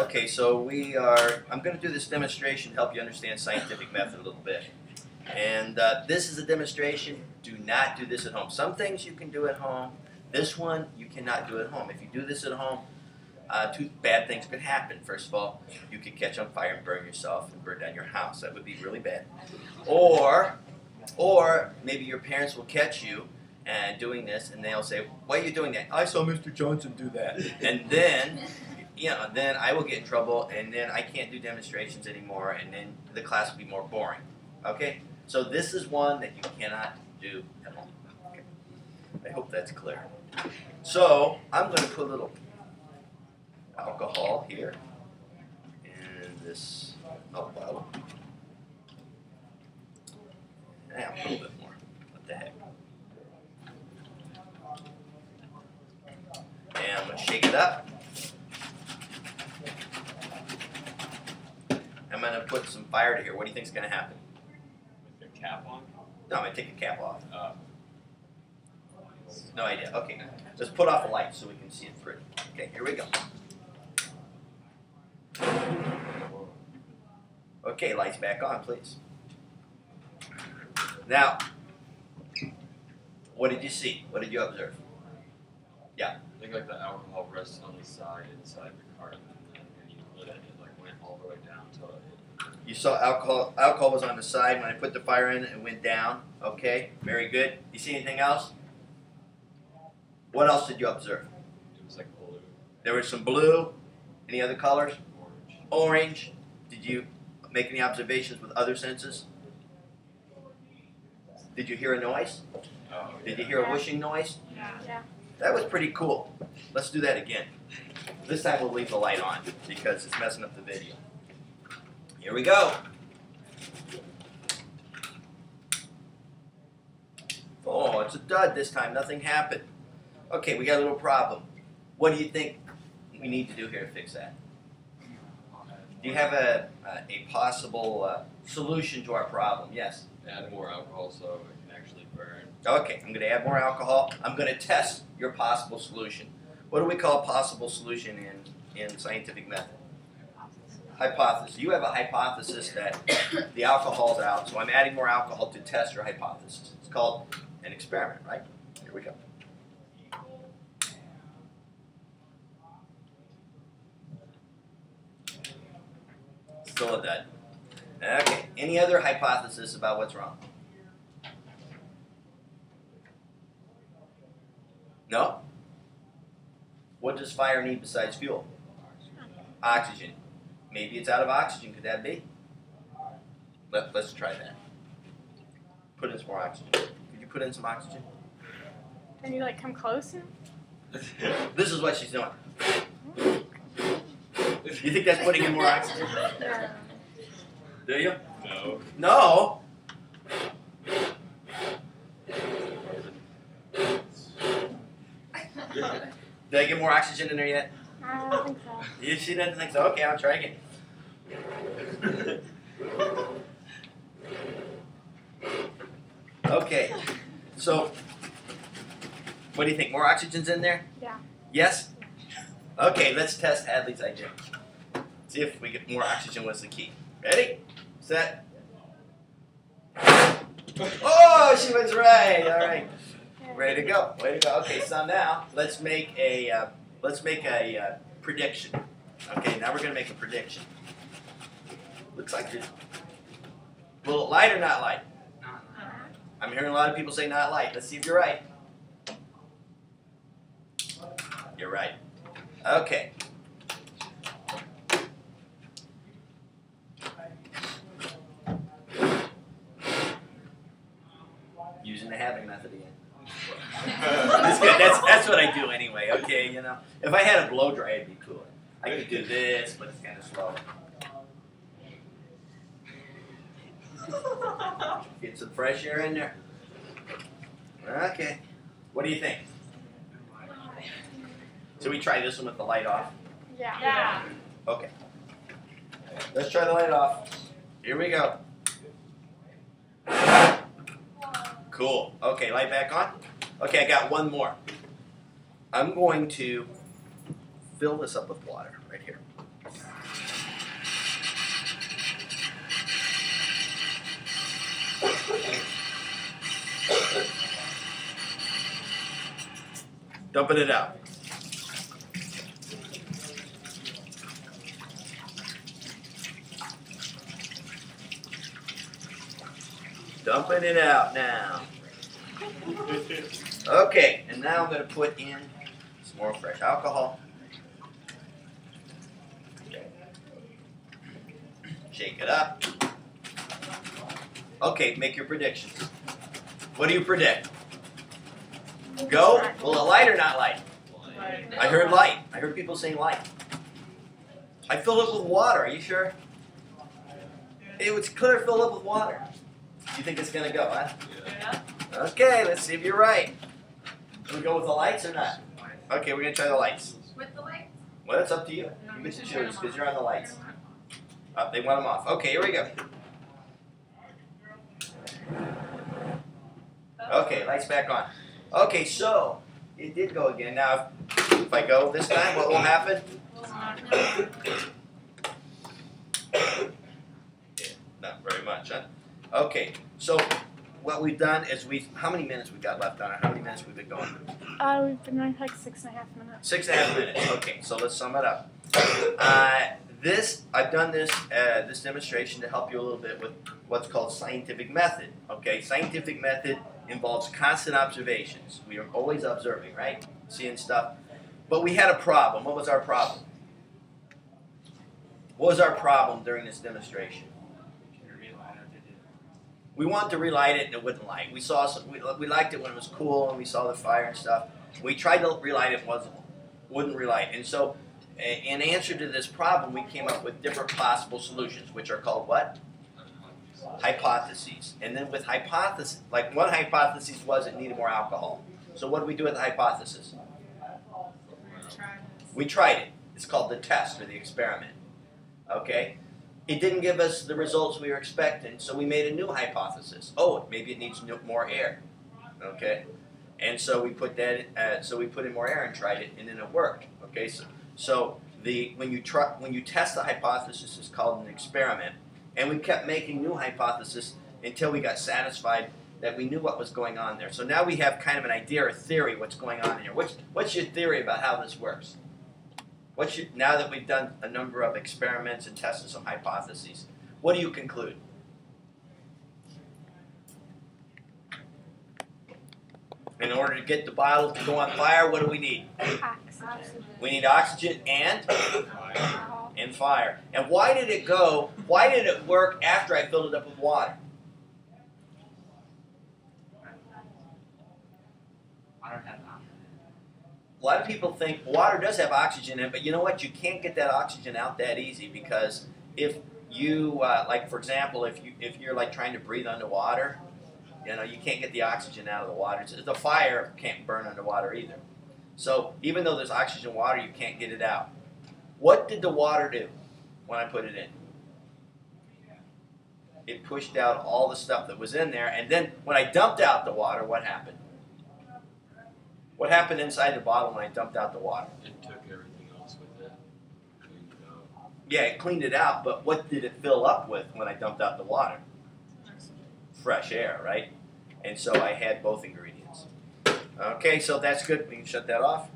Okay, so I'm going to do this demonstration to help you understand scientific method a little bit. And this is a demonstration. Do not do this at home. Some things you can do at home. This one you cannot do at home. If you do this at home, two bad things could happen. First of all, you could catch on fire and burn yourself and burn down your house. That would be really bad. Or maybe your parents will catch you and doing this, and they'll say, "Why are you doing that?" "I saw Mr. Johnson do that." And then, then I will get in trouble, and then I can't do demonstrations anymore, and then the class will be more boring. Okay? So this is one that you cannot do at home. Okay. I hope that's clear. So I'm going to put a little alcohol here in this milk bottle. And a little bit more. What the heck? And I'm going to shake it up. I'm going to put some fire to here. What do you think is going to happen? With the cap on? No, I'm going to take the cap off. No idea. Okay, let's put off the light so we can see it through. Okay, here we go. Okay, lights back on, please. Now, what did you see? What did you observe? Yeah. I think like the alcohol rested on the side inside the carton, and then when you lit it, it like went all the way down till it. You saw alcohol was on the side. When I put the fire in, it went down. Okay, very good. You see anything else? What else did you observe? It was like blue. There was some blue. Any other colors? Orange. Orange. Did you make any observations with other senses? Did you hear a noise? Oh, Did you hear a whooshing noise? Yeah. That was pretty cool. Let's do that again. This time we'll leave the light on because it's messing up the video. Here we go. Oh, it's a dud this time. Nothing happened. Okay, we got a little problem. What do you think we need to do here to fix that? Do you have a possible solution to our problem? Yes. Add more alcohol so it can actually burn. Okay, I'm going to add more alcohol. I'm going to test your possible solution. What do we call a possible solution in scientific method? Hypothesis. You have a hypothesis that the alcohol's out, so I'm adding more alcohol to test your hypothesis. It's called an experiment, right? Here we go. Still a dud. Okay, any other hypothesis about what's wrong? No? What does fire need besides fuel? Oxygen. Maybe it's out of oxygen. Could that be? Let's try that. Put in some more oxygen. Could you put in some oxygen? Can you like come closer? This is what she's doing. You think that's putting in more oxygen? Yeah. Do you? No. No. Did I get more oxygen in there yet? I don't think so. She doesn't think so. Okay, I'll try again. Okay, so what do you think? More oxygen's in there? Yeah. Yes? Okay, let's test Hadley's idea. See if we get more oxygen was the key. Ready? Set. Oh, she was right. All right. Ready to go. Way to go. Okay, so now let's make a prediction. Okay, now we're gonna make a prediction. Looks like this. Will it light or not light? I'm hearing a lot of people say not light. Let's see if you're right. You're right. Okay. Using the Hadley method again. That's good. That's what I do anyway. Okay, you know. If I had a blow dryer, it'd be cooler. I could do this, but it's kind of slow. Get some fresh air in there. Okay. What do you think? So we try this one with the light off? Yeah. Okay. Let's try the light off. Here we go. Cool. Okay, light back on. Okay, I got one more. I'm going to fill this up with water right here. Dumping it out. Dumping it out now. Okay, and now I'm going to put in some more fresh alcohol. Shake it up. Okay, make your predictions. What do you predict? Go? Will it light or not light? I heard light. I heard people saying light. I filled it with water. Are you sure? It was clear filled up with water. You think it's going to go, huh? Yeah. Okay, let's see if you're right. Should we go with the lights or not? Okay, we're going to try the lights. With the lights? Well, it's up to you. You get to choose because you're on the lights. They want them off. Okay, here we go. Okay, lights back on. Okay, so it did go again. Now, if I go this time, what will happen? Not very much, huh? Okay, so what we've done is how many minutes we got left on it? How many minutes we've been going? We've been going for like 6.5 minutes. 6.5 minutes. Okay, so let's sum it up. I've done this demonstration to help you a little bit with what's called scientific method. Okay, scientific method involves constant observations. We are always observing, right? Seeing stuff. But we had a problem. What was our problem? What was our problem during this demonstration? We wanted to relight it and it wouldn't light. We liked it when it was cool and we saw the fire and stuff. We tried to relight it, wouldn't relight. And so, in answer to this problem, we came up with different possible solutions, which are called what? Hypotheses. And then with hypothesis, like one hypothesis was it needed more alcohol. So what did we do with the hypothesis? We tried it. It's called the test or the experiment. Okay? It didn't give us the results we were expecting, so we made a new hypothesis. Oh, maybe it needs more air. Okay? And so we put in more air and tried it, and then it worked. Okay? So when you test the hypothesis, it's called an experiment. And we kept making new hypotheses until we got satisfied that we knew what was going on there. So now we have kind of an idea or theory what's going on here. What's your theory about how this works? Now that we've done a number of experiments and tested some hypotheses, what do you conclude? In order to get the bottle to go on fire, what do we need? Oxygen. We need oxygen and fire. And why did it go? Why did it work after I filled it up with water? A lot of people think water does have oxygen in it, but you know what? You can't get that oxygen out that easy because if you, like for example, if you're like trying to breathe underwater, you know, you can't get the oxygen out of the water. The fire can't burn underwater either. So even though there's oxygen in water, you can't get it out. What did the water do when I put it in? It pushed out all the stuff that was in there, and then when I dumped out the water, what happened? What happened inside the bottle when I dumped out the water? It took everything else with it. Cleaned it out. Yeah, it cleaned it out, but what did it fill up with when I dumped out the water? Fresh air, right? And so I had both ingredients. Okay, so that's good. We can shut that off.